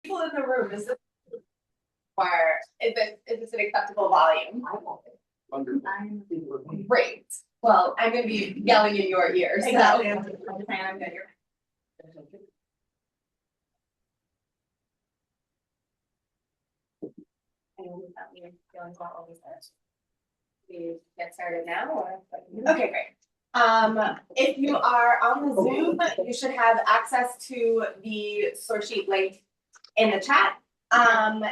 People in the room, is this is this an acceptable volume? Great. Well, I'm going to be yelling in your ears. Exactly. I'm good. We get started now, or okay, great. If you are on the Zoom, you should have access to the source sheet link in the chat.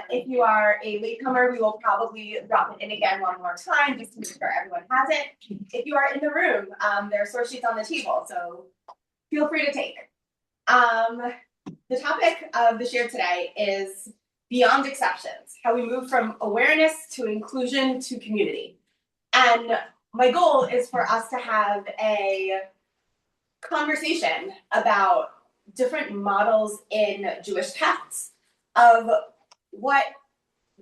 If you are a latecomer, we will probably drop it in again one more time just to make sure everyone has it. If you are in the room, there are source sheets on the table, so feel free to take. The topic of the share today is beyond exceptions, how we move from awareness to inclusion to community. And my goal is for us to have a conversation about different models in Jewish texts of what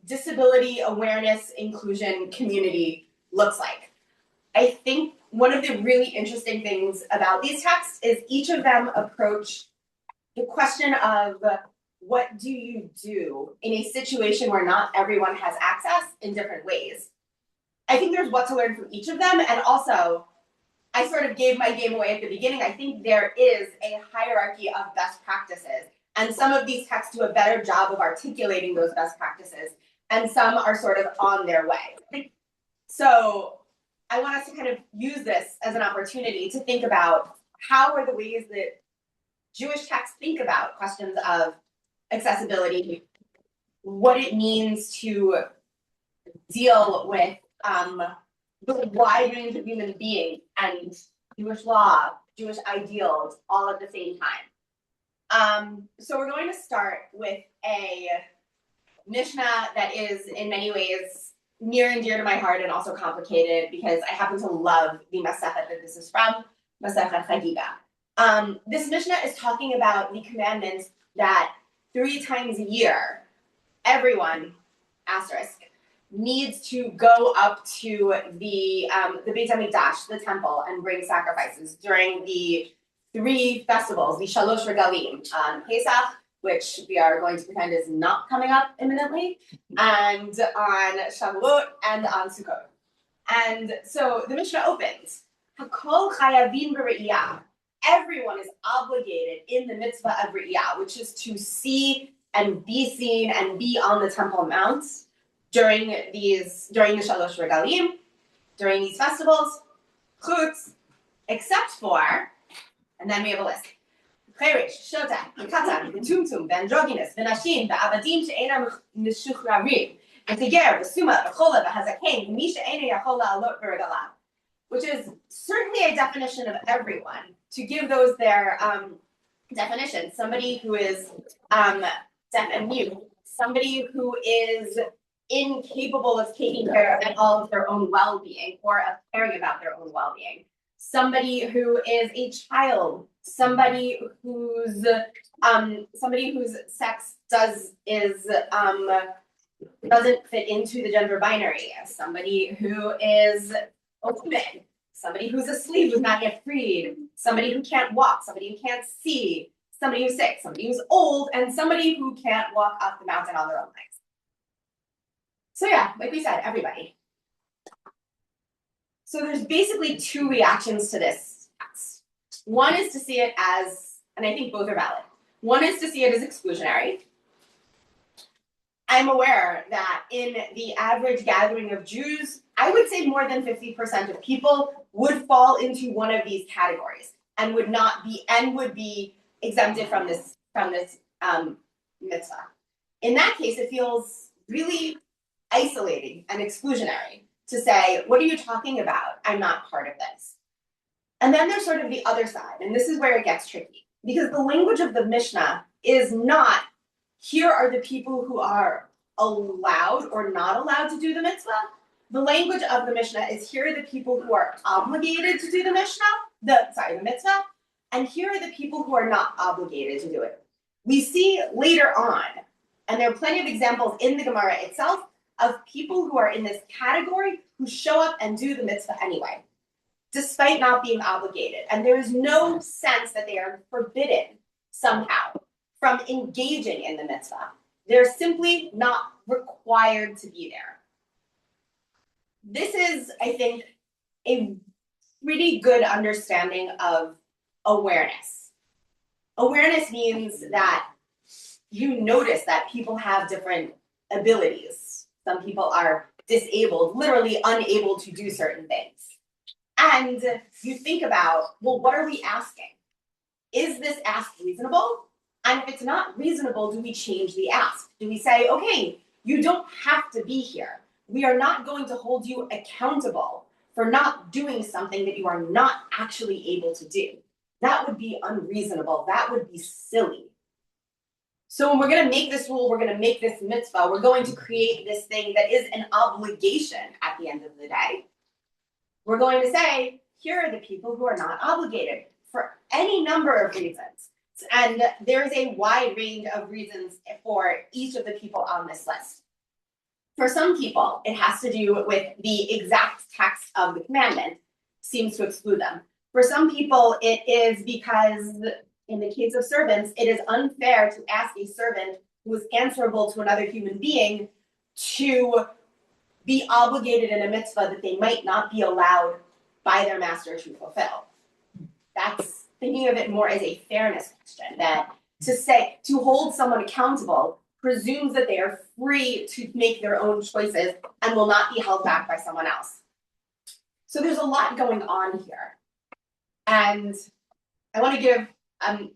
disability awareness, inclusion, community looks like. I think one of the really interesting things about these texts is each of them approach the question of what do you do in a situation where not everyone has access in different ways. I think there's what to learn from each of them, and also I sort of gave my game away at the beginning. I think there is a hierarchy of best practices, and some of these texts do a better job of articulating those best practices, and some are sort of on their way. So I want us to kind of use this as an opportunity to think about how are the ways that Jewish texts think about questions of accessibility, what it means to deal with the wide range of human beings and Jewish law, Jewish ideals, all at the same time. So we're going to start with a Mishnah that is in many ways near and dear to my heart and also complicated because I happen to love the Masechet that this is from, Masechet Chagiga. This Mishnah is talking about the commandment that 3 times a year, everyone, asterisk, needs to go up to the Beit HaMikdash, the temple, and bring sacrifices during the 3 festivals, the Shalosh Regalim, Pesach, which we are going to pretend is not coming up imminently, and on Shavuot and on Sukkot. And so the Mishnah opens, Hakol chayavin b're'iyah. Everyone is obligated in the mitzvah of re'iyah, which is to see and be seen and be on the Temple Mount during the Shalosh Regalim, during these festivals, chutz, except for, and then we have a list. Cherish, Shota, Katan, Tumtum, Androgynous, Venashim, Abadim she'ena mishuchrarim, V'tiger, V'suma, V'chola, V'hazaken, V'mi she'ena yachola alot v'regalav, which is certainly a definition of everyone. To give those their definition, somebody who is deaf and mute, somebody who is incapable of taking care of all of their own well-being or of caring about their own well-being, somebody who is a child, somebody whose sex doesn't fit into the gender binary, somebody who is a woman, somebody who's asleep, who's not yet freed, somebody who can't walk, somebody who can't see, somebody who's sick, somebody who's old, and somebody who can't walk up the mountain on their own legs. So yeah, like we said, everybody. So there's basically 2 reactions to this text. One is to see it as, and I think both are valid. One is to see it as exclusionary. I'm aware that in the average gathering of Jews, I would say more than 50% of people would fall into one of these categories and would be exempted from this mitzvah. In that case, it feels really isolating and exclusionary to say, what are you talking about? I'm not part of this. And then there's sort of the other side, and this is where it gets tricky, because the language of the Mishnah is not, here are the people who are allowed or not allowed to do the mitzvah. The language of the Mishnah is, here are the people who are obligated to do the mitzvah, and here are the people who are not obligated to do it. We see later on, and there are plenty of examples in the Gemara itself, of people who are in this category who show up and do the mitzvah anyway, despite not being obligated. And there is no sense that they are forbidden somehow. from engaging in the mitzvah. They're simply not required to be there. This is, I think, a pretty good understanding of awareness. Awareness means that you notice that people have different abilities. Some people are disabled, literally unable to do certain things. And you think about, well, what are we asking? Is this ask reasonable? And if it's not reasonable, do we change the ask? Do we say, okay, you don't have to be here. We are not going to hold you accountable for not doing something that you are not actually able to do. That would be unreasonable. That would be silly. So when we're going to make this rule, we're going to make this mitzvah, we're going to create this thing that is an obligation at the end of the day. We're going to say, here are the people who are not obligated for any number of reasons. And there's a wide range of reasons for each of the people on this list. For some people, it has to do with the exact text of the commandment, seems to exclude them. For some people, it is because, in the case of servants, it is unfair to ask a servant who is answerable to another human being to be obligated in a mitzvah that they might not be allowed by their master to fulfill. That's thinking of it more as a fairness question, that to hold someone accountable presumes that they are free to make their own choices and will not be held back by someone else. So there's a lot going on here. And I want to give, I'm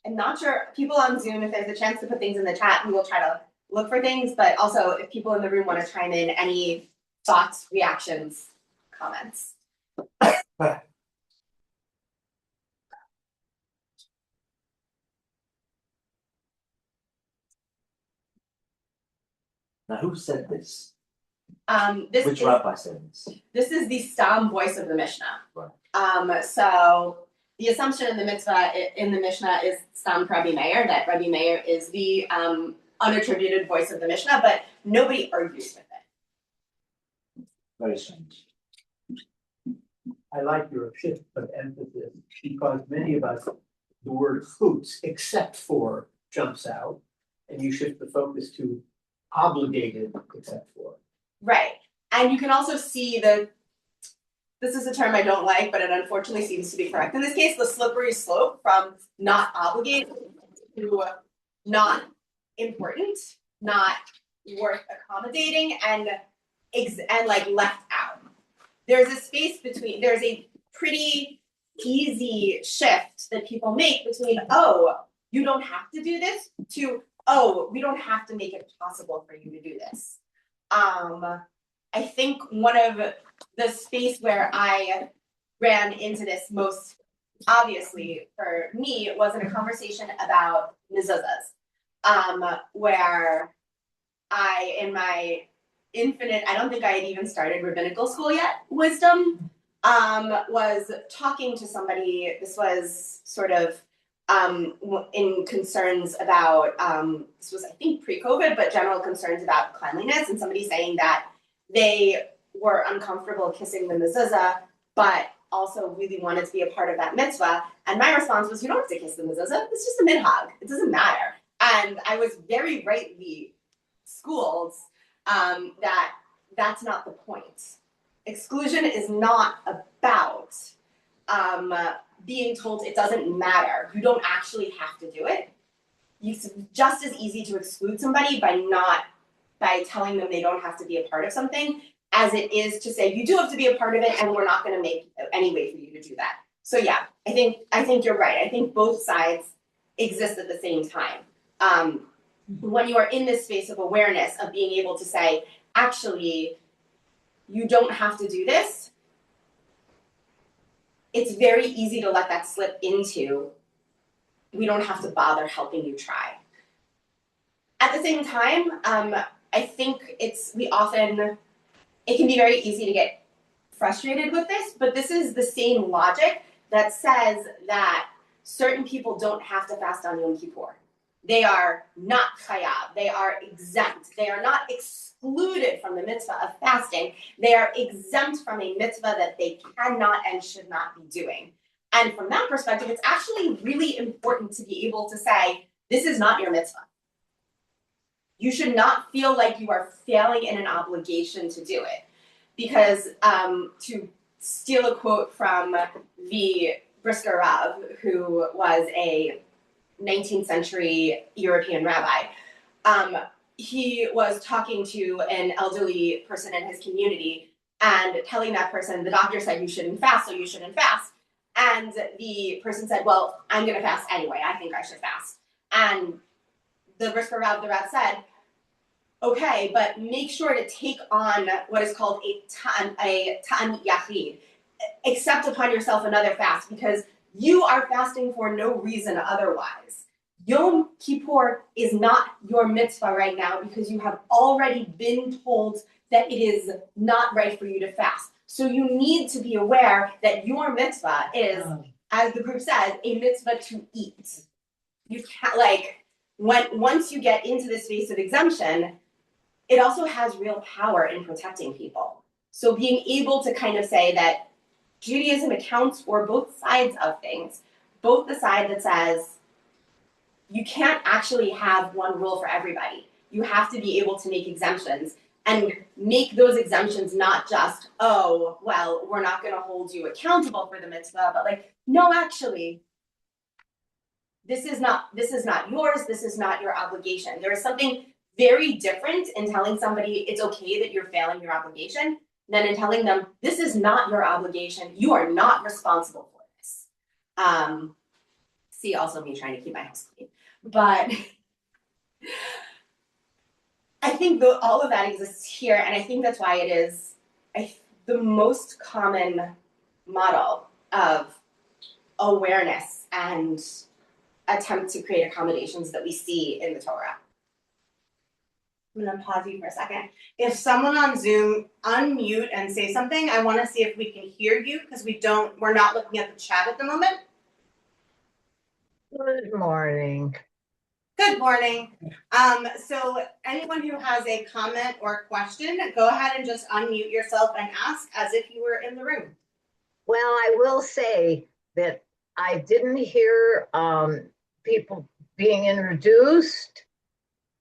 not sure, people on Zoom, if there's a chance to put things in the chat, we will try to look for things, but also if people in the room want to chime in, any thoughts, reactions, comments. Now, who said this? Which rabbi said this? This is the Stam voice of the Mishnah. Right. So the assumption in the mitzvah in the Mishnah is Stam Rabbi Meir, that Rabbi Meir is the unattributed voice of the Mishnah, but nobody argues with it. Very strange. I like your shift of emphasis because many of us, the word chutz, except for, jumps out, and you shift the focus to obligated except for. Right. And you can also see this is a term I don't like, but it unfortunately seems to be correct. In this case, the slippery slope from not obligated to not important, not worth accommodating, and like left out. There's a space between, there's a pretty easy shift that people make between, oh, you don't have to do this, to, oh, we don't have to make it possible for you to do this. I think one of the space where I ran into this most obviously for me was in a conversation about mezuzahs, where I, in my infinite, I don't think I had even started rabbinical school yet, wisdom, was talking to somebody. This was sort of in concerns about, this was I think pre-COVID, but general concerns about cleanliness, and somebody saying that they were uncomfortable kissing the mezuzah, but also really wanted to be a part of that mitzvah. And my response was, you don't have to kiss the mezuzah, it's just a minhag, it doesn't matter. And I was very rightly schooled that that's not the point. Exclusion is not about being told it doesn't matter. You don't actually have to do it. It's just as easy to exclude somebody by telling them they don't have to be a part of something as it is to say you do have to be a part of it and we're not going to make any way for you to do that. So yeah, I think you're right. I think both sides exist at the same time. When you are in this space of awareness of being able to say, actually, you don't have to do this, it's very easy to let that slip into, we don't have to bother helping you try. At the same time, I think it can be very easy to get frustrated with this, but this is the same logic that says that certain people don't have to fast on Yom Kippur. They are not chayav, they are exempt, they are not excluded from the mitzvah of fasting, they are exempt from a mitzvah that they cannot and should not be doing. And from that perspective, it's actually really important to be able to say, this is not your mitzvah. You should not feel like you are failing in an obligation to do it. Because to steal a quote from the Brisker Rav, who was a 19th century European rabbi, he was talking to an elderly person in his community and telling that person, the doctor said you shouldn't fast, so you shouldn't fast. And the person said, well, I'm going to fast anyway. I think I should fast. And the Brisker Rav, the Rav said, okay, but make sure to take on what is called a ta'anit yachid. Accept upon yourself another fast because you are fasting for no reason otherwise. Yom Kippur is not your mitzvah right now because you have already been told that it is not right for you to fast. So you need to be aware that your mitzvah is, as the group says, a mitzvah to eat. You can't, once you get into the space of exemption, it also has real power in protecting people. So being able to kind of say that Judaism accounts for both sides of things, both the side that says you can't actually have one rule for everybody. You have to be able to make exemptions and make those exemptions not just, oh, well, we're not going to hold you accountable for the mitzvah, but no, actually, this is not yours. This is not your obligation. There is something very different in telling somebody it's okay that you're failing your obligation than in telling them this is not your obligation. You are not responsible for this. See, also me trying to keep my house clean. But I think all of that exists here, and I think that's why it is the most common model of awareness and attempt to create accommodations that we see in the Torah. I'm gonna pause you for a second. If someone on Zoom unmute and say something, I want to see if we can hear you because we're not looking at the chat at the moment. Good morning. Good morning. So anyone who has a comment or question, go ahead and just unmute yourself and ask as if you were in the room. Well, I will say that I didn't hear people being introduced.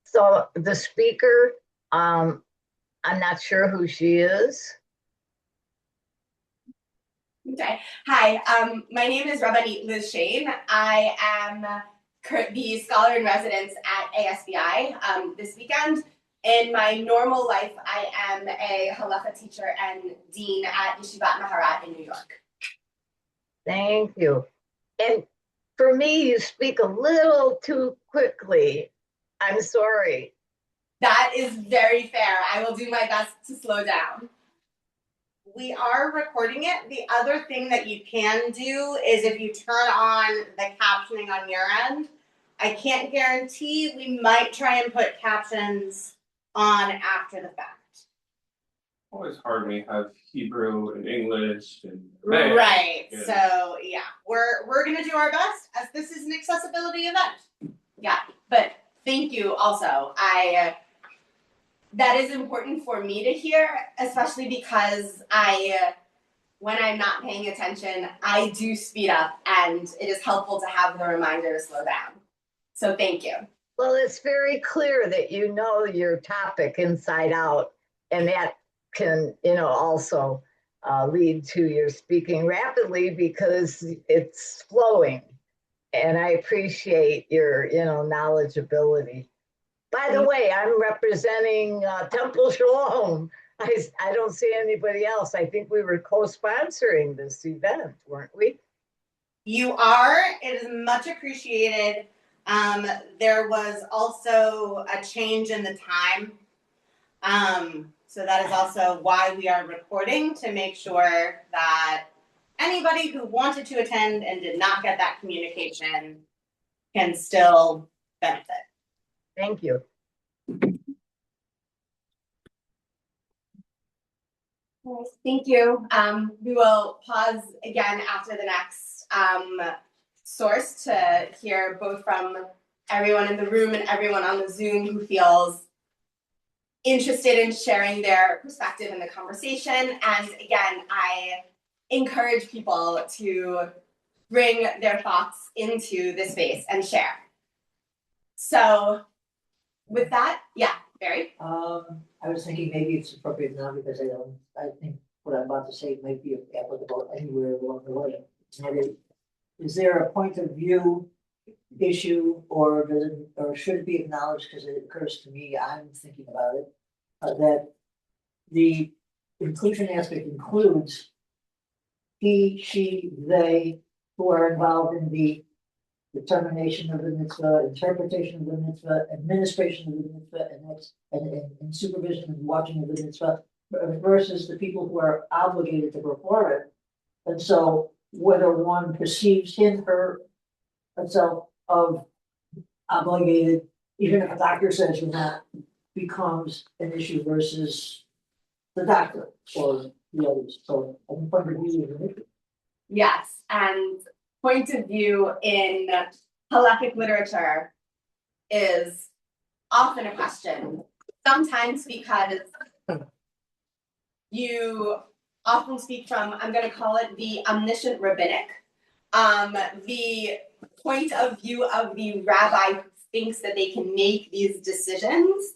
So the speaker, I'm not sure who she is. Okay. Hi. My name is Rabbanit Shayne. I am the scholar in residence at ASBI this weekend. In my normal life, I am a halacha teacher and dean at Yeshivat Maharat in New York. Thank you. And for me, you speak a little too quickly. I'm sorry. That is very fair. I will do my best to slow down. We are recording it. The other thing that you can do is if you turn on the captioning on your end, I can't guarantee we might try and put captions on after the fact. Always hard when you have Hebrew and English and Right. Yeah. So yeah, we're gonna do our best as this is an accessibility event. Yeah, but thank you also. That is important for me to hear, especially because when I'm not paying attention, I do speed up and it is helpful to have the reminder to slow down. So thank you. Well, it's very clear that you know your topic inside out, and that can, also lead to your speaking rapidly because it's flowing. And I appreciate your, knowledgeability. By the way, I'm representing Temple Shalom. I don't see anybody else. I think we were co-sponsoring this event, weren't we? You are. It is much appreciated. There was also a change in the time. So that is also why we are recording, to make sure that anybody who wanted to attend and did not get that communication can still benefit. Thank you. Nice, thank you. We will pause again after the next source to hear both from everyone in the room and everyone on the Zoom who feels interested in sharing their perspective in the conversation. And again, I encourage people to bring their thoughts into the space and share. So with that, yeah, Barry? I was thinking maybe it's appropriate now because I think what I'm about to say might be applicable anywhere along the way. And is there a point of view issue or does it, or should it be acknowledged, because it occurs to me, I'm thinking about it, that the inclusion aspect includes he, she, they, who are involved in the determination of the mitzvah, interpretation of the mitzvah, administration of the mitzvah, and supervision and watching of the mitzvah, versus the people who are obligated to perform it. And so whether one perceives him or herself of obligated, even if a doctor says you're not, becomes an issue versus the doctor or the others. So I think point of view is an issue. Yes, and point of view in halakhic literature is often a question, sometimes because you often speak from, I'm going to call it the omniscient rabbinic, the point of view of the rabbi who thinks that they can make these decisions.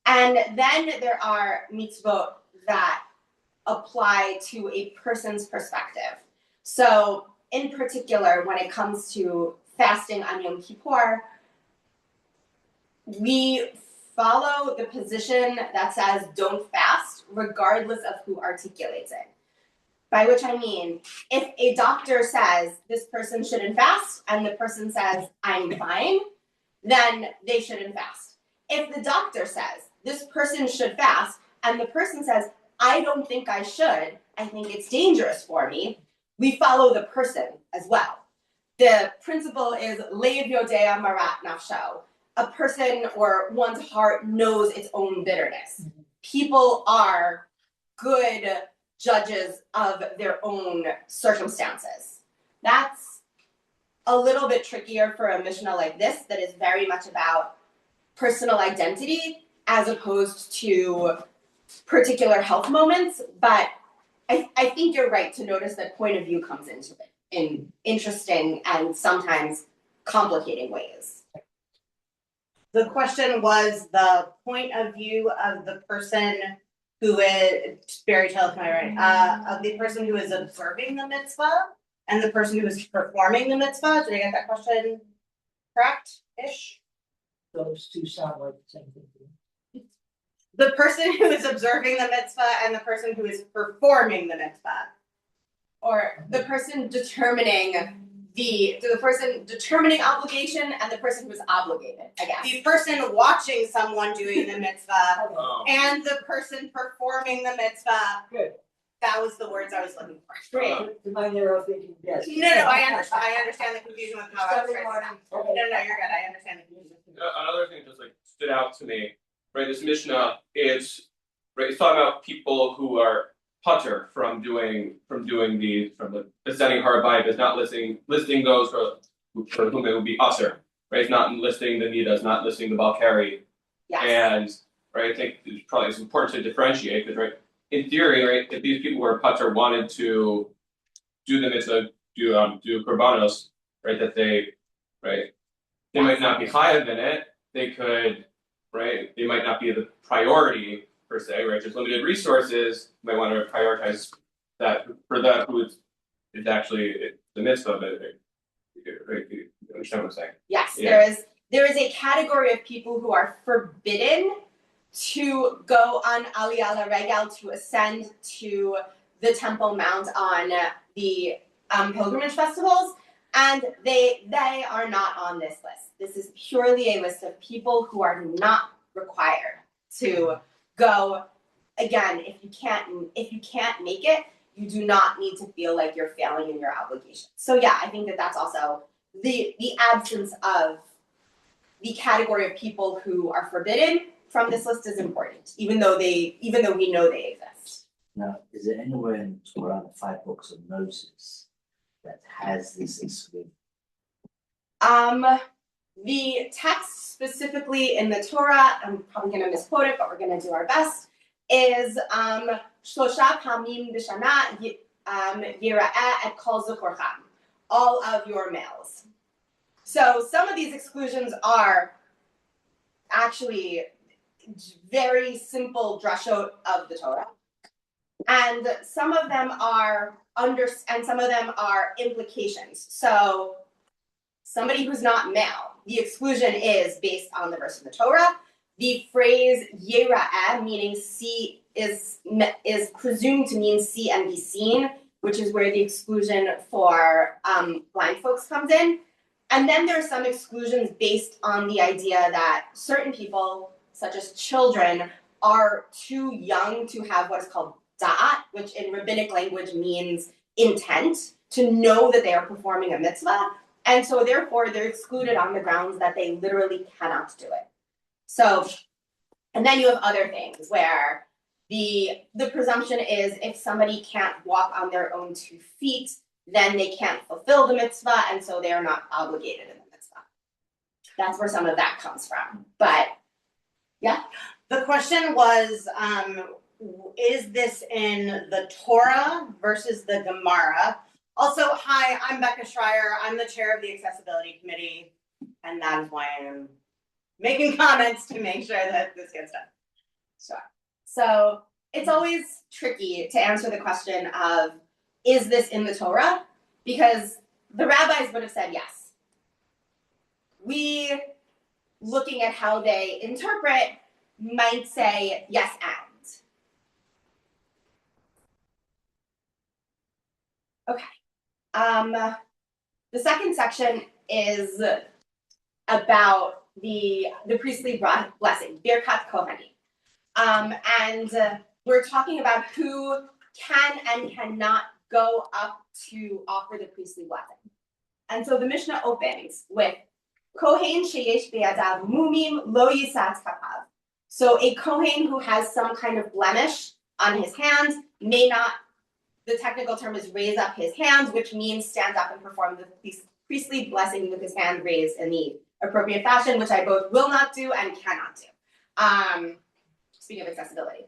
And then there are mitzvot that apply to a person's perspective. So in particular, when it comes to fasting on Yom Kippur, we follow the position that says don't fast, regardless of who articulates it. By which I mean, if a doctor says this person shouldn't fast and the person says I'm fine, then they shouldn't fast. If the doctor says this person should fast and the person says I don't think I should, I think it's dangerous for me, we follow the person as well. The principle is Leiv Yodea Marat Nafsho. A person or one's heart knows its own bitterness. People are good judges of their own circumstances. That's a little bit trickier for a Mishnah like this that is very much about personal identity as opposed to particular health moments, but I think you're right to notice that point of view comes into it in interesting and sometimes complicating ways. The question was the point of view of the person who is, Barry, tell us, am I right? Of the person who is observing the mitzvah and the person who is performing the mitzvah. Did I get that question correct-ish? Those two sound like the same thing to me. The person who is observing the mitzvah and the person who is performing the mitzvah. Or the person determining obligation and the person who's obligated, I guess. The person watching someone doing the mitzvah Oh. and the person performing the mitzvah. Good. That was the words I was looking for. To my narrow thinking, yes. No, I understand the confusion with how I was phrasing that. No, you're good, I understand the confusion. Another thing that just like stood out to me, right? This Mishnah is it's talking about people who are putter from the ascending Harabayim, is not listing those for whom it would be usher, right? It's not listing the nidas, not listing the balkari, Yes. and right. I think it's important to differentiate because right, in theory, right, if these people were putter wanted to do the mitzvah, do korbanos, right, that they might not be chayav in it. They could, right? They might not be the priority per se, right? There's limited resources. You might want to prioritize that for that who is actually the mitzvah. But right, you understand what I'm saying? Yes, Yeah. there is a category of people who are forbidden to go on Aliyah LaRegal, to ascend to the Temple Mount on the pilgrimage festivals, and they are not on this list. This is purely a list of people who are not required to go. Again, if you can't make it, you do not need to feel like you're failing in your obligation. So yeah, I think that's also the absence of the category of people who are forbidden from this list is important, even though we know they exist. Now, is there anywhere in Torah, the 5 books of Moses, that has this exclusion? The text specifically in the Torah, I'm probably going to misquote it, but we're going to do our best, is Shlosha Pamim B'Shana Yira'eh Et Kol Zekorchem, all of your males. So some of these exclusions are actually very simple drushot of the Torah. And some of them are and some of them are implications. So somebody who's not male, the exclusion is based on the verse of the Torah. The phrase yera'eh, meaning see, is presumed to mean see and be seen, which is where the exclusion for blind folks comes in. And then there are some exclusions based on the idea that certain people, such as children, are too young to have what is called da'at, which in rabbinic language means intent, to know that they are performing a mitzvah. And so therefore they're excluded on the grounds that they literally cannot do it. So, and then you have other things where the presumption is if somebody can't walk on their own 2 feet, then they can't fulfill the mitzvah, and so they are not obligated in the mitzvah. That's where some of that comes from. But yeah. The question was, is this in the Torah versus the Gemara? Also, hi, I'm Becca Schreier. I'm the chair of the Accessibility Committee, and that is why I am making comments to make sure that this gets done. Sure. So it's always tricky to answer the question of, is this in the Torah? Because the rabbis would have said yes. We, looking at how they interpret, might say yes and. Okay. The second section is about the priestly blessing, Birkat Kohanim. And we're talking about who can and cannot go up to offer the priestly blessing. And so the Mishnah opens with Kohen sheyesh beyadav mumim lo yisat kapav. So a Kohen who has some kind of blemish on his hand may not, the technical term is raise up his hands, which means stand up and perform the priestly blessing with his hand raised in the appropriate fashion, which I both will not do and cannot do. Speaking of accessibility.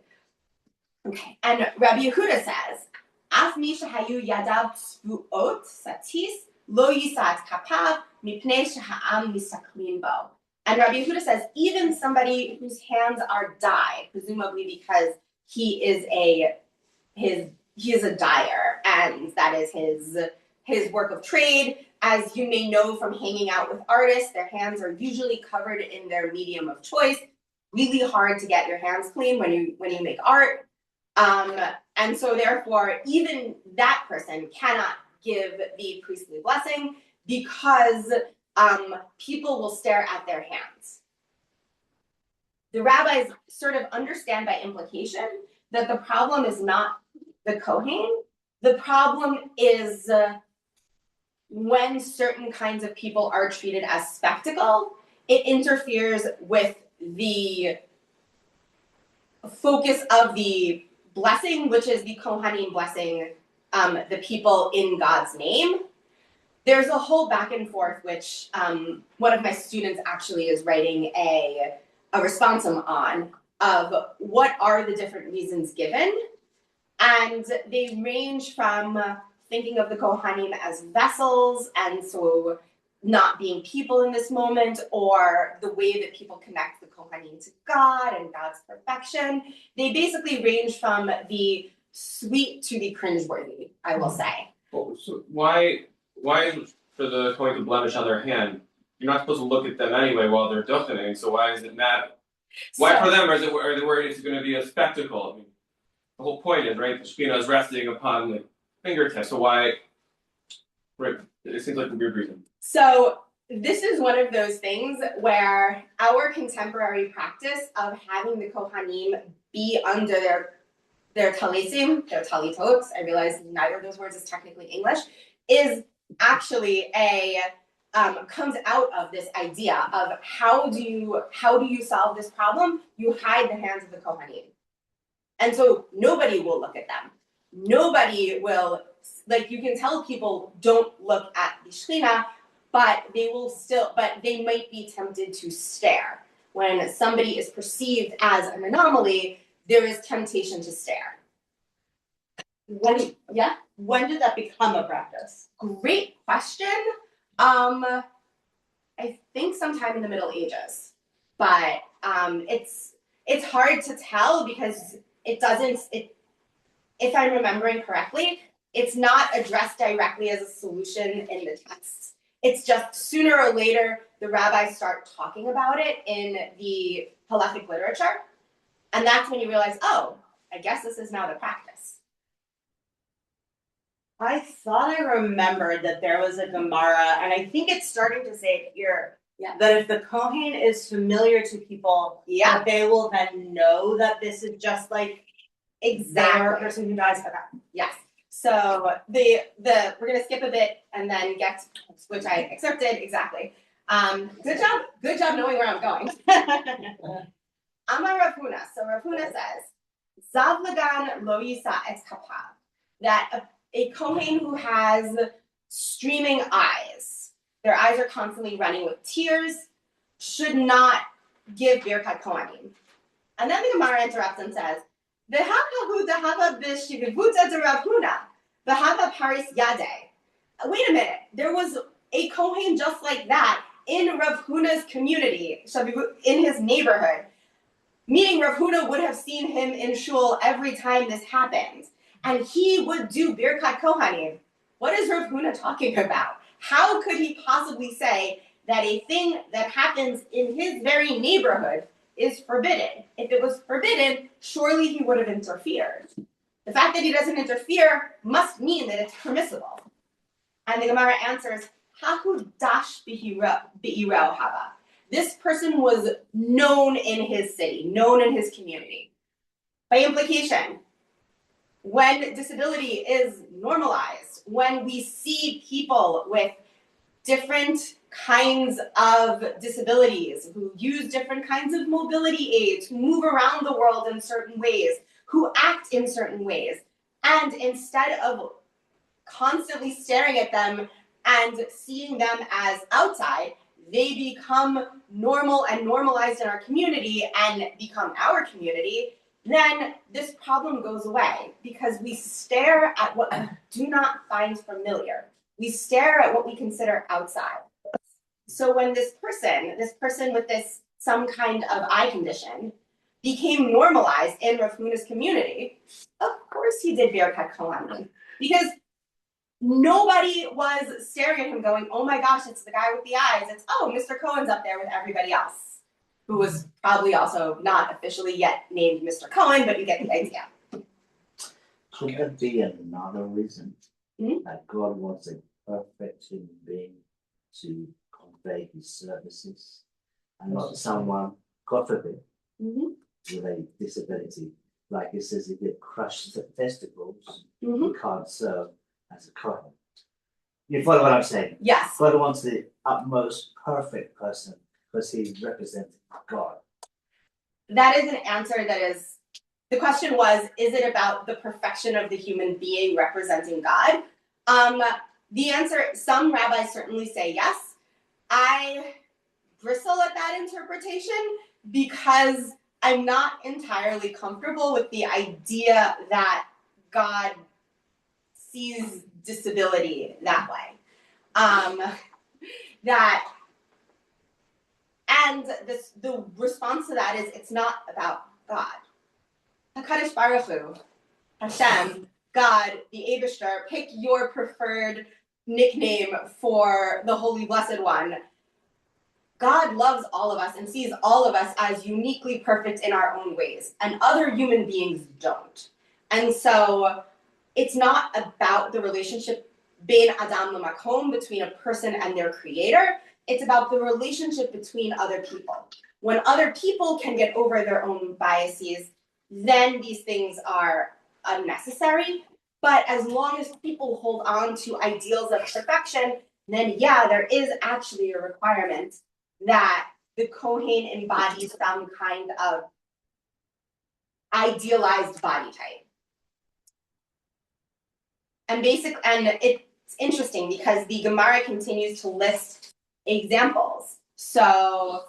Okay, and Rabbi Yehuda says, Af mi shehayu yadav tzvuot satis lo yisat kapav mipnei sheha'am misaklin bo. And Rabbi Yehuda says, even somebody whose hands are dyed, presumably because he is a dyer, and that is his work of trade. As you may know from hanging out with artists, their hands are usually covered in their medium of choice. Really hard to get your hands clean when you make art. And so therefore, even that person cannot give the priestly blessing because people will stare at their hands. The rabbis sort of understand by implication that the problem is not the Kohen. The problem is when certain kinds of people are treated as spectacle, it interferes with the focus of the blessing, which is the Kohanim blessing the people in God's name. There's a whole back and forth, which one of my students actually is writing a responsum on, of what are the different reasons given. And they range from thinking of the Kohanim as vessels, and so not being people in this moment, or the way that people connect the Kohanim to God and God's perfection. They basically range from the sweet to the cringeworthy, I will say. Well, so why for the Kohen to blemish on their hand? You're not supposed to look at them anyway while they're duchening, so why is it not? Why for them, or are they worried it's going to be a spectacle? I mean, the whole point is, right, the Shekhinah is resting upon the fingertips, so why? Right, it seems like a weird reason. So this is one of those things where our contemporary practice of having the Kohanim be under their talisim, their talitot, I realize neither of those words is technically English, is actually comes out of this idea of how do you solve this problem? You hide the hands of the Kohanim. And so nobody will look at them. Nobody will, like, you can tell people don't look at the Shekhinah, but they might be tempted to stare. When somebody is perceived as an anomaly, there is temptation to stare. When did that become a practice? Great question. I think sometime in the Middle Ages. But It's hard to tell because if I'm remembering correctly, it's not addressed directly as a solution in the text. It's just sooner or later, the rabbis start talking about it in the halachic literature. And that's when you realize, oh, I guess this is now the practice. I thought I remembered that there was a Gemara, and I think it's starting to say it here, Yeah. that if the Kohen is familiar to people, Yeah, that they will then know that this is just like their exactly. person who dies. Okay. Yes. So the we're gonna skip a bit and then get to which I accepted exactly. Good job knowing where I'm going. Amar Rav Huna. So Rav Huna says, Zav lagan lo yisa et kapav. That a Kohen who has streaming eyes, their eyes are constantly running with tears, should not give birkat kohanim. And then the Gemara interrupts and says, V'hakahu dehava b'shivivut de Rav Huna, v'hava paris yadeh. Wait a minute, there was a Kohen just like that in Rav Huna's community, in his neighborhood. Meaning Rav Huna would have seen him in shul every time this happened. And he would do birkat kohanim. What is Rav Huna talking about? How could he possibly say that a thing that happens in his very neighborhood is forbidden? If it was forbidden, surely he would have interfered. The fact that he doesn't interfere must mean that it's permissible. And the Gemara answers, Hahu dash bi'irao hava. This person was known in his city, known in his community. By implication, when disability is normalized, when we see people with different kinds of disabilities, who use different kinds of mobility aids, who move around the world in certain ways, who act in certain ways, and instead of constantly staring at them and seeing them as outside, they become normal and normalized in our community and become our community, then this problem goes away because we stare at what we do not find familiar. We stare at what we consider outside. So when this person with some kind of eye condition became normalized in Rav Huna's community, of course he did birkat kohanim because nobody was staring at him going, oh my gosh, it's the guy with the eyes. It's, oh, Mr. Cohen's up there with everybody else, who was probably also not officially yet named Mr. Cohen, but you get the idea. Could that be another reason Mhm. that God wants a perfect human being to convey his services and not someone, God forbid, Mm-hmm. with a disability? Like it says, if you crush the testicles, Mm-hmm. you can't serve as a Kohen. You follow what I'm saying? Yes. God wants the utmost perfect person because he represents God. That is an answer that is, the question was, is it about the perfection of the human being representing God? The answer, some rabbis certainly say yes. I bristle at that interpretation because I'm not entirely comfortable with the idea that God sees disability that way. The response to that is it's not about God. HaKadosh Baruch Hu, Hashem, God, the Eibishter, pick your preferred nickname for the Holy Blessed One. God loves all of us and sees all of us as uniquely perfect in our own ways, and other human beings don't. And so it's not about the relationship bein Adam l'makom, between a person and their creator. It's about the relationship between other people. When other people can get over their own biases, then these things are unnecessary. But as long as people hold on to ideals of perfection, then yeah, there is actually a requirement that the Kohen embodies some kind of idealized body type. And it's interesting because the Gemara continues to list examples. So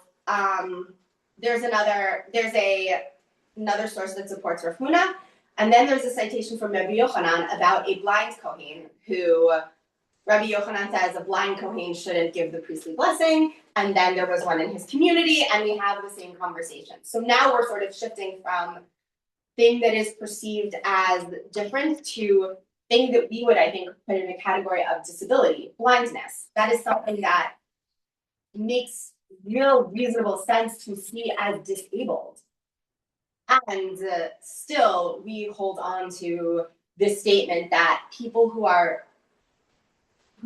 there's another source that supports Rav Huna, and then there's a citation from Rabbi Yochanan about a blind Kohen who Rabbi Yochanan says a blind Kohen shouldn't give the priestly blessing, And then there was one in his community, and we have the same conversation. So now we're sort of shifting from thing that is perceived as different to thing that we would, I think, put in a category of disability, blindness. That is something that makes real reasonable sense to see as disabled. And still, we hold on to this statement that people who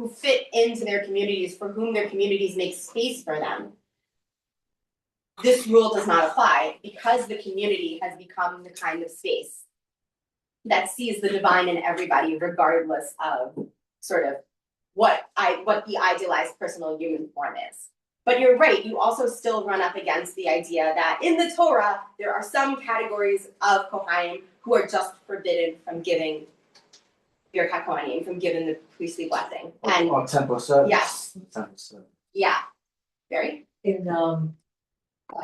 fit into their communities, for whom their communities make space for them, this rule does not apply because the community has become the kind of space that sees the divine in everybody, regardless of sort of what the idealized personal human form is. But you're right, you also still run up against the idea that in the Torah, there are some categories of Kohanim who are just forbidden from giving Birkat Kohanim, from giving the priestly blessing. And Or temple service. yes. Temple service. yeah, very. In,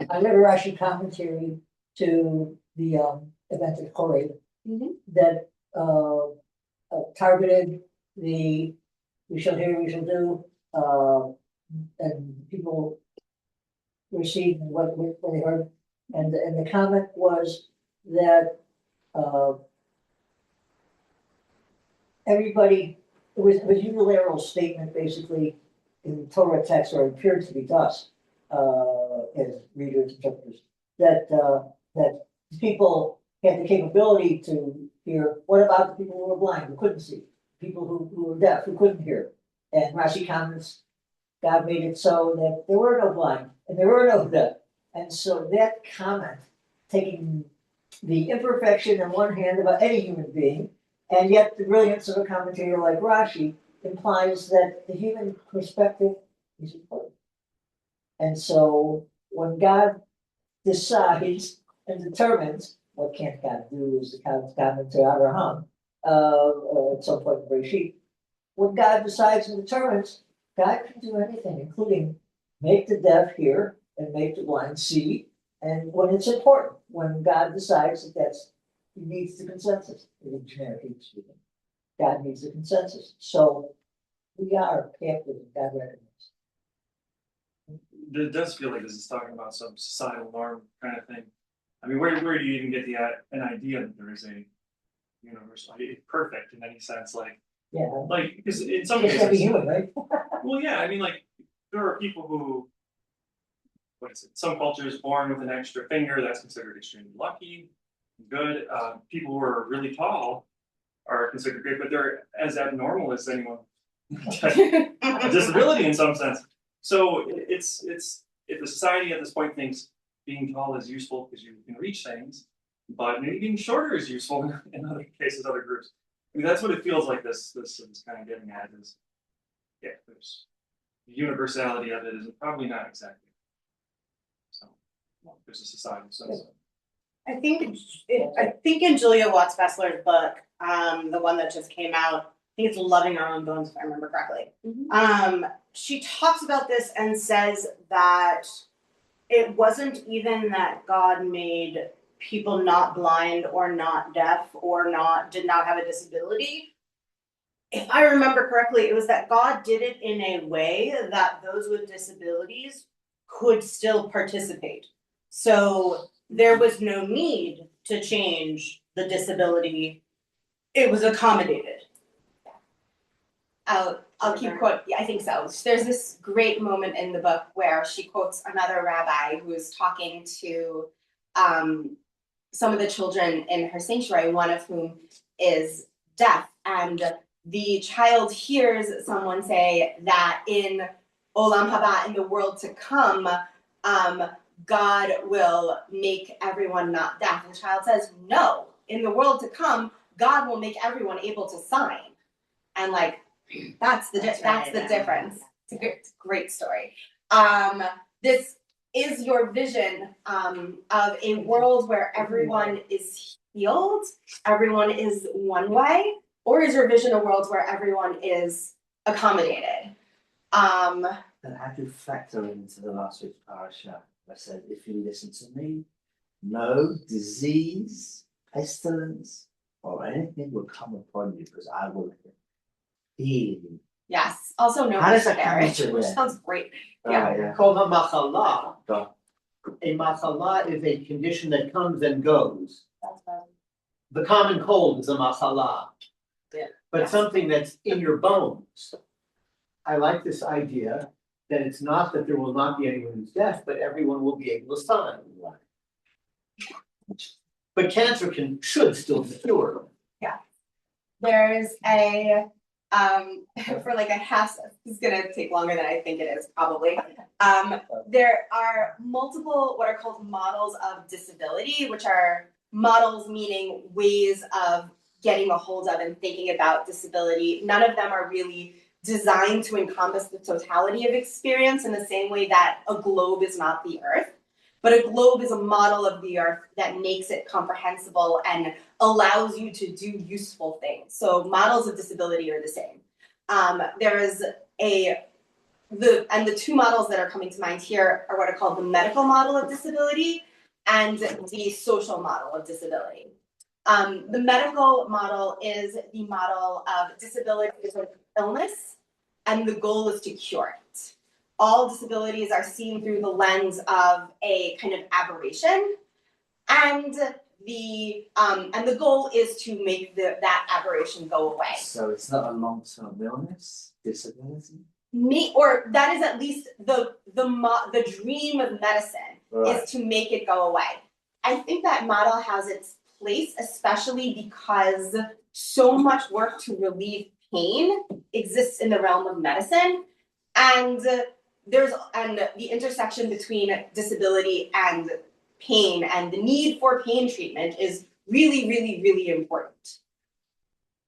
I read a Rashi commentary to the, event at Horeb that, targeted the, we shall hear, we shall do, and people received what they heard. And the comment was that, everybody, it was a unilateral statement basically in Torah text, or appeared to be thus, as readers, interpreters, that people had the capability to hear. What about the people who were blind, who couldn't see? People who were deaf, who couldn't hear? And Rashi comments, God made it so that there were no blind and there were no deaf. And so that comment, taking the imperfection in one hand about any human being, and yet the brilliance of a commentator like Rashi, implies that the human perspective is important. And so when God decides and determines, what can't God do, is the comment to Abraham at some point in Bereshit. When God decides and determines, God can do anything, including make the deaf hear and make the blind see. And when it's important, when God decides that he needs the consensus, in generically speaking, God needs the consensus. So we are captive of God recognized. It does feel like this is talking about some societal norm kind of thing. I mean, where do you even get an idea that there is a universal, perfect in any sense? Like, Yeah. like, because in some Just every cases, human, right? well, yeah, I mean, like, there are people who, what is it? Some cultures born with an extra finger, that's considered extremely lucky, good. People who are really tall are considered great, but they're as abnormal as anyone. A disability in some sense. So it's if the society at this point thinks being tall is useful because you can reach things, but maybe being shorter is useful in other cases, other groups. I mean, that's what it feels like this is kind of getting at is, yeah, there's the universality of it is probably not exactly. So there's a societal sense. I think in Julia Watts Bessler's book, the one that just came out, I think it's Loving Our Own Bones, if I remember correctly. She talks about this and says that it wasn't even that God made people not blind or not deaf or did not have a disability. If I remember correctly, it was that God did it in a way that those with disabilities could still participate. So there was no need to change the disability. It was accommodated. I'll keep quoting. Yeah, I think so. There's this great moment in the book where she quotes another rabbi who is talking to some of the children in her sanctuary, one of whom is deaf, and the child hears someone say that in Olam Haba, in the world to come, God will make everyone not deaf. And the child says, no, in the world to come, God will make everyone able to sign. And like, that's the difference. It's a great story. This is your vision of a world where everyone is healed, everyone is one way, or is your vision a world where everyone is accommodated? And how do you factor into the last week's parasha? I said, if you listen to me, no disease, pestilence, or anything will come upon you, because I will heal you Yes, also known How as does that come marriage, into which it? sounds great. Yeah. Called a machala. Got- A machala is a condition that comes and goes. That's fun. The common cold is a machala. Yeah. But Yes. something that's in your bones. I like this idea that it's not that there will not be anyone who's deaf, but everyone will be able to sign. But cancer should still be cured. There's a, for like a half, this is gonna take longer than I think it is probably. There are multiple what are called models of disability, which are models meaning ways of getting a hold of and thinking about disability. None of them are really designed to encompass the totality of experience in the same way that a globe is not the earth. But a globe is a model of the earth that makes it comprehensible and allows you to do useful things. So models of disability are the same. There is the two models that are coming to mind here are what are called the medical model of disability and the social model of disability. The medical model is the model of disability is an illness, and the goal is to cure it. All disabilities are seen through the lens of a kind of aberration, and the goal is to make that aberration go away. So it's not a long-term illness, disability? Or that is at least the dream of medicine Right. is to make it go away. I think that model has its place, especially because so much work to relieve pain exists in the realm of medicine, and the intersection between disability and pain and the need for pain treatment is really, really, really important.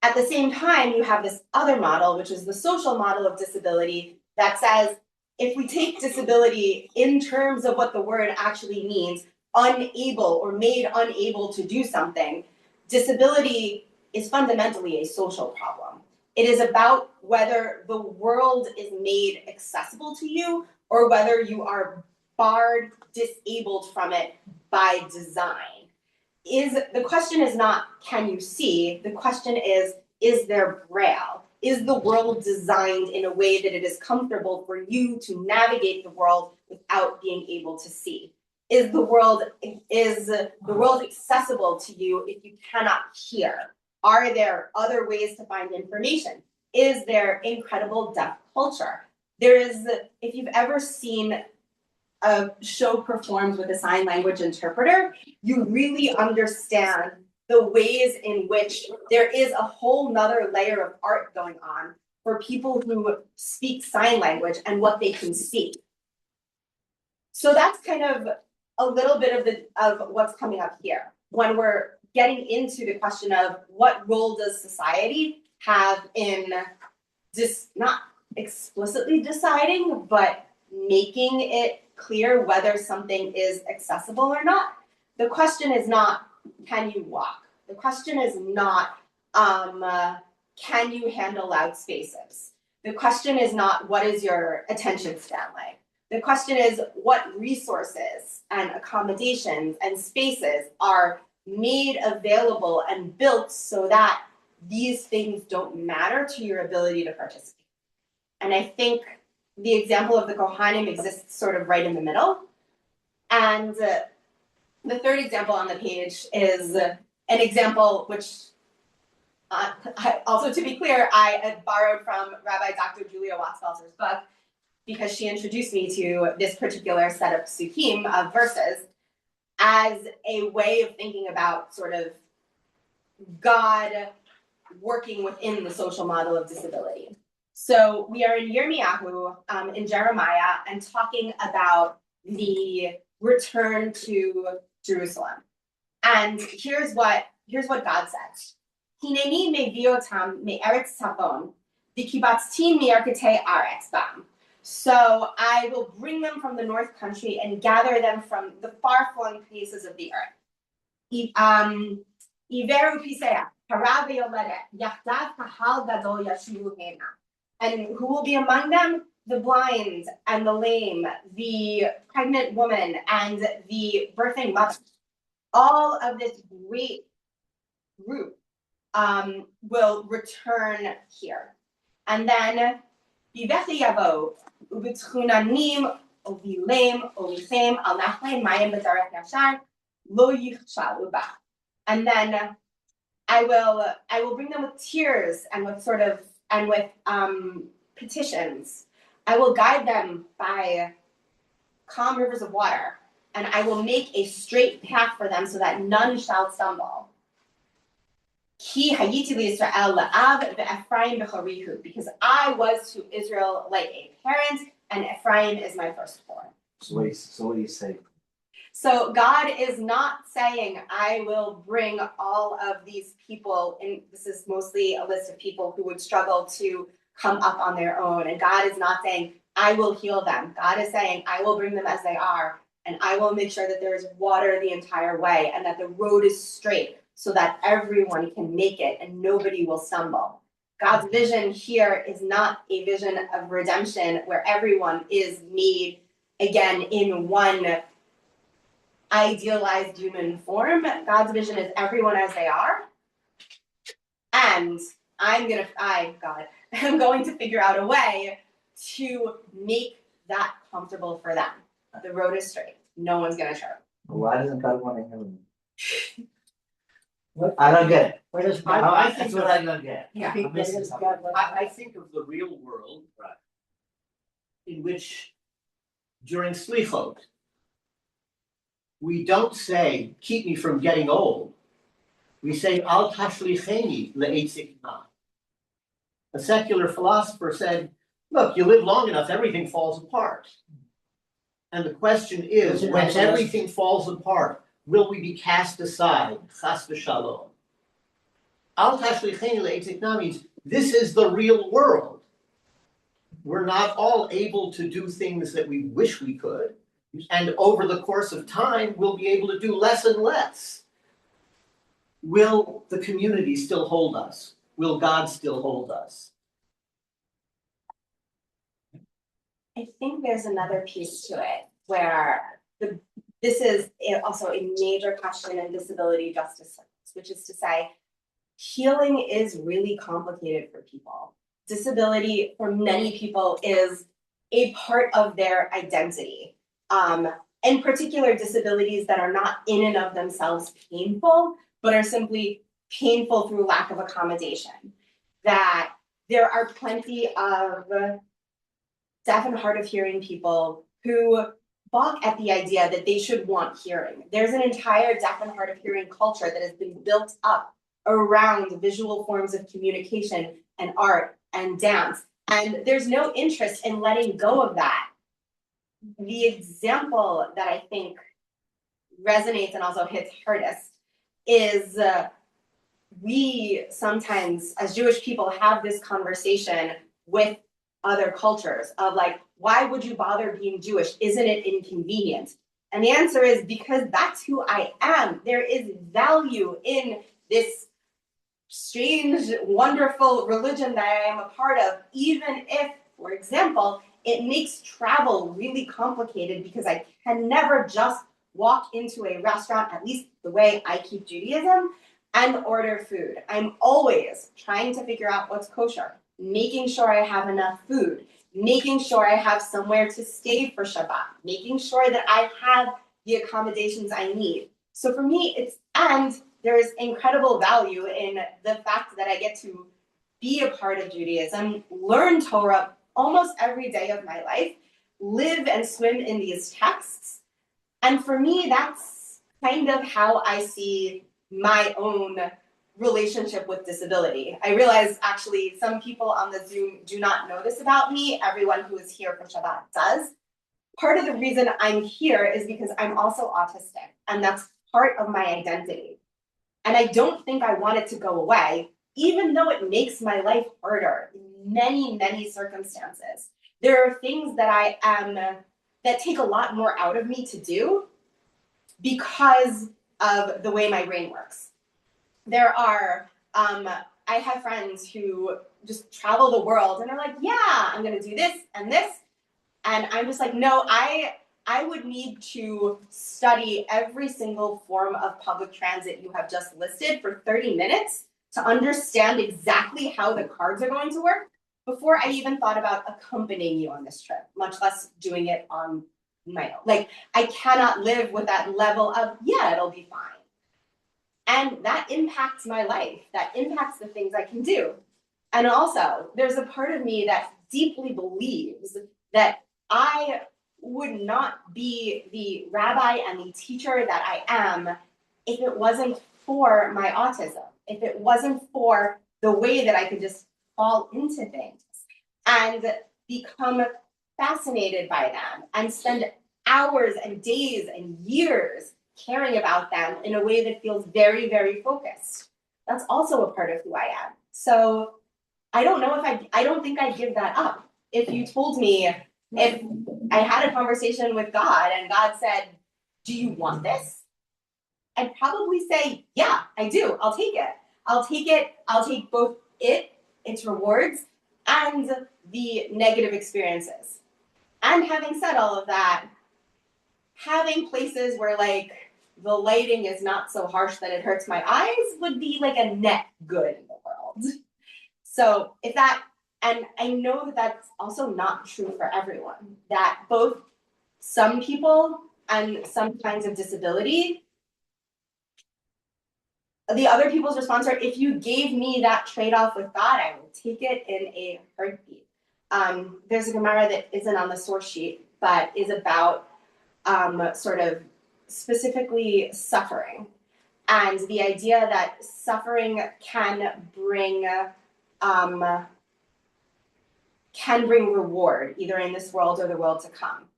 At the same time, you have this other model, which is the social model of disability, that says if we take disability in terms of what the word actually means, unable or made unable to do something, disability is fundamentally a social problem. It is about whether the world is made accessible to you or whether you are barred, disabled from it by design. The question is not, can you see? The question is there braille? Is the world designed in a way that it is comfortable for you to navigate the world without being able to see? Is the world accessible to you if you cannot hear? Are there other ways to find information? Is there incredible deaf culture? If you've ever seen a show performed with a sign language interpreter, you really understand the ways in which there is a whole nother layer of art going on for people who speak sign language and what they can see. So that's kind of a little bit of what's coming up here when we're getting into the question of what role does society have in not explicitly deciding, but making it clear whether something is accessible or not. The question is not, can you walk? The question is not, can you handle loud spaces? The question is not, what is your attention span like? The question is, what resources and accommodations and spaces are made available and built so that these things don't matter to your ability to participate? And I think the example of the Kohanim exists sort of right in the middle. And the third example on the page is an example which, also to be clear, I had borrowed from Rabbi Dr. Julia Watzfelter's book because she introduced me to this particular set of psukim, of verses, as a way of thinking about sort of God working within the social model of disability. So we are in Yirmiyahu, in Jeremiah, and talking about the return to Jerusalem. And here's what God says. Hineni meviotam me'eretz tzavon, v'kibatztim mi'arketei aretz bam. So I will bring them from the north country and gather them from the far-flung places of the earth. Iveru pisea, harav yoledet, yachdav kahal gadol yashuvu hena. And who will be among them? The blind and the lame, the pregnant woman and the birthing mother. All of this great group will return here. And then V'vechi yavo, u'b'tchunanim, u'vilem, u'lichem, al nachlein mayim b'darech yashar, lo yichshalu ba. And then I will bring them with tears and with petitions. I will guide them by calm rivers of water, and I will make a straight path for them so that none shall stumble. Ki hayiti liYisrael la'av ve'Ephraim b'chorihu, because I was to Israel like a parent, and Ephraim is my firstborn. So what do you say? So God is not saying, I will bring all of these people, and this is mostly a list of people who would struggle to come up on their own. And God is not saying, I will heal them. God is saying, I will bring them as they are, and I will make sure that there is water the entire way, and that the road is straight, so that everyone can make it and nobody will stumble. God's vision here is not a vision of redemption where everyone is made again in one idealized human form. God's vision is everyone as they are. And I'm going to figure out a way to make that comfortable for them. The road is straight. No one's gonna trip. Why doesn't God want to heal them? What- I don't get it. Where does I God? That's what I don't get. Yeah. I'm missing something. I think of the real world. Right. In which, during slichot, we don't say, keep me from getting old. We say, al tashlicheni le'etzikna. A secular philosopher said, look, you live long enough, everything falls apart. And the question is, when everything falls apart, will we be cast aside? Chas v'shalom. Al tashlicheni le'etzikna means this is the real world. We're not all able to do things that we wish we could. And over the course of time, we'll be able to do less and less. Will the community still hold us? Will God still hold us? I think there's another piece to it where this is also a major question in disability justice circles, which is to say, healing is really complicated for people. Disability for many people is a part of their identity. In particular, disabilities that are not in and of themselves painful, but are simply painful through lack of accommodation. That there are plenty of deaf and hard of hearing people who balk at the idea that they should want hearing. There's an entire deaf and hard of hearing culture that has been built up around visual forms of communication and art and dance. And there's no interest in letting go of that. The example that I think resonates and also hits hardest is we sometimes, as Jewish people, have this conversation with other cultures of like, why would you bother being Jewish? Isn't it inconvenient? And the answer is because that's who I am. There is value in this strange, wonderful religion that I am a part of, even if, for example, it makes travel really complicated because I can never just walk into a restaurant, at least the way I keep Judaism, and order food. I'm always trying to figure out what's kosher, making sure I have enough food, making sure I have somewhere to stay for Shabbat, making sure that I have the accommodations I need. So for me, and there is incredible value in the fact that I get to be a part of Judaism, learn Torah almost every day of my life, live and swim in these texts. And for me, that's kind of how I see my own relationship with disability. I realize actually some people on the Zoom do not know this about me. Everyone who is here for Shabbat does. Part of the reason I'm here is because I'm also autistic, and that's part of my identity. And I don't think I want it to go away, even though it makes my life harder in many, many circumstances. There are things that that take a lot more out of me to do because of the way my brain works. There are, I have friends who just travel the world and are like, yeah, I'm gonna do this and this. And I'm just like, no, I would need to study every single form of public transit you have just listed for 30 minutes to understand exactly how the cards are going to work. before I even thought about accompanying you on this trip, much less doing it on my own. Like, I cannot live with that level of, yeah, it'll be fine. And that impacts my life. That impacts the things I can do. And also, there's a part of me that deeply believes that I would not be the rabbi and the teacher that I am if it wasn't for my autism, if it wasn't for the way that I could just fall into things and become fascinated by them and spend hours and days and years caring about them in a way that feels very, very focused. That's also a part of who I am. So I don't know if I don't think I'd give that up. If you told me, if I had a conversation with God and God said, do you want this? I'd probably say, yeah, I do. I'll take it. I'll take it. I'll take both its rewards, and the negative experiences. And having said all of that, having places where like the lighting is not so harsh that it hurts my eyes would be like a net good in the world. So if that, and I know that that's also not true for everyone, that both some people and some kinds of disability, the other people's response are, if you gave me that trade-off with God, I would take it in a heartbeat. There's a Gemara that isn't on the source sheet, but is about sort of specifically suffering, and the idea that suffering can bring reward, either in this world or the world to come.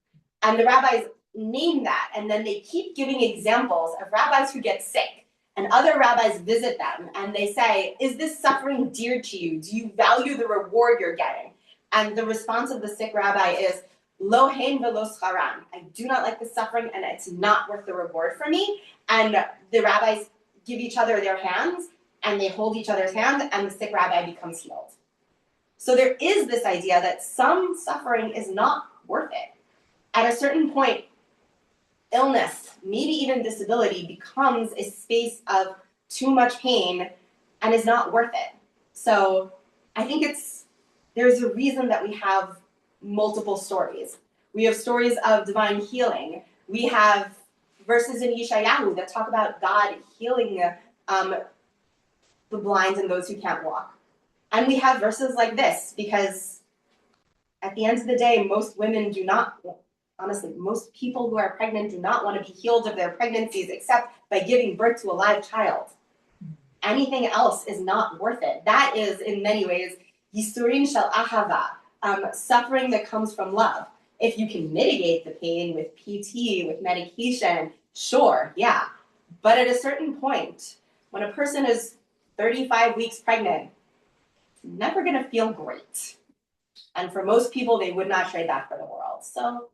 And the rabbis name that, and then they keep giving examples of rabbis who get sick. And other rabbis visit them and they say, is this suffering dear to you? Do you value the reward you're getting? And the response of the sick rabbi is, lo hein velo scharan. I do not like the suffering and it's not worth the reward for me. And the rabbis give each other their hands and they hold each other's hands and the sick rabbi becomes healed. So there is this idea that some suffering is not worth it. At a certain point, illness, maybe even disability, becomes a space of too much pain and is not worth it. So I think there's a reason that we have multiple stories. We have stories of divine healing. We have verses in Yeshayahu that talk about God healing the blind and those who can't walk. And we have verses like this, because at the end of the day, most women do not, honestly, most people who are pregnant do not want to be healed of their pregnancies except by giving birth to a live child. Anything else is not worth it. That is, in many ways, Yisurin shel ahava, suffering that comes from love. If you can mitigate the pain with PT, with medication, sure, yeah. But at a certain point, when a person is 35 weeks pregnant, it's never going to feel great. And for most people, they would not trade that for the world. So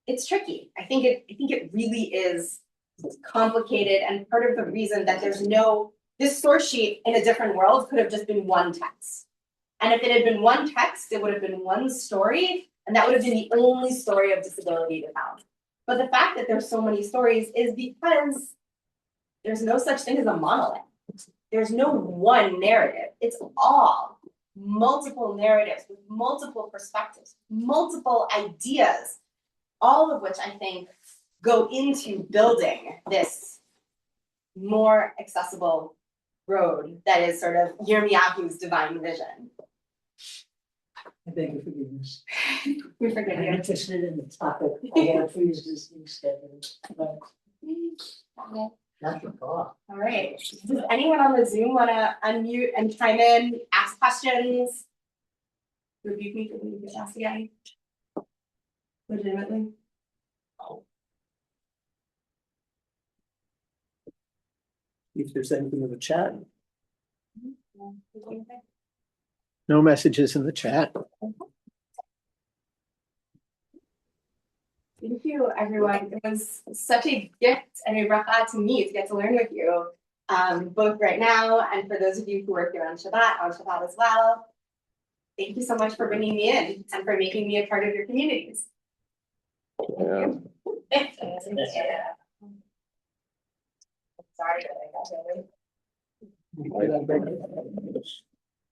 it's tricky. I think it really is complicated, and part of the reason that this source sheet in a different world could have just been one text. And if it had been one text, it would have been one story, and that would have been the only story of disability to tell. But the fact that there's so many stories is because there's no such thing as a monolith. There's no one narrative. It's all multiple narratives with multiple perspectives, multiple ideas, all of which I think go into building this more accessible road that is sort of Yirmiyahu's divine vision. I beg your forgiveness. We forgive I'm you. interested in the topic. I have freeze this thing scheduled, but not your call. All right. Does anyone on the Zoom want to unmute and chime in, ask questions? Rebuke me for being a ask again? Legitimately? If there's anything in the chat. No messages in the chat. Thank you, everyone. It was such a gift and a bracha to me to get to learn with you, both right now and for those of you who work here on Shabbat as well. Thank you so much for bringing me in and for making me a part of your communities. Yeah. Sorry that I got really.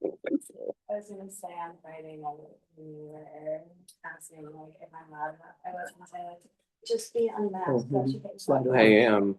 I was gonna say on Friday night, when you were asking like if I'm loud enough, I was gonna say like, just be unmasked, don't you think? Slide I am.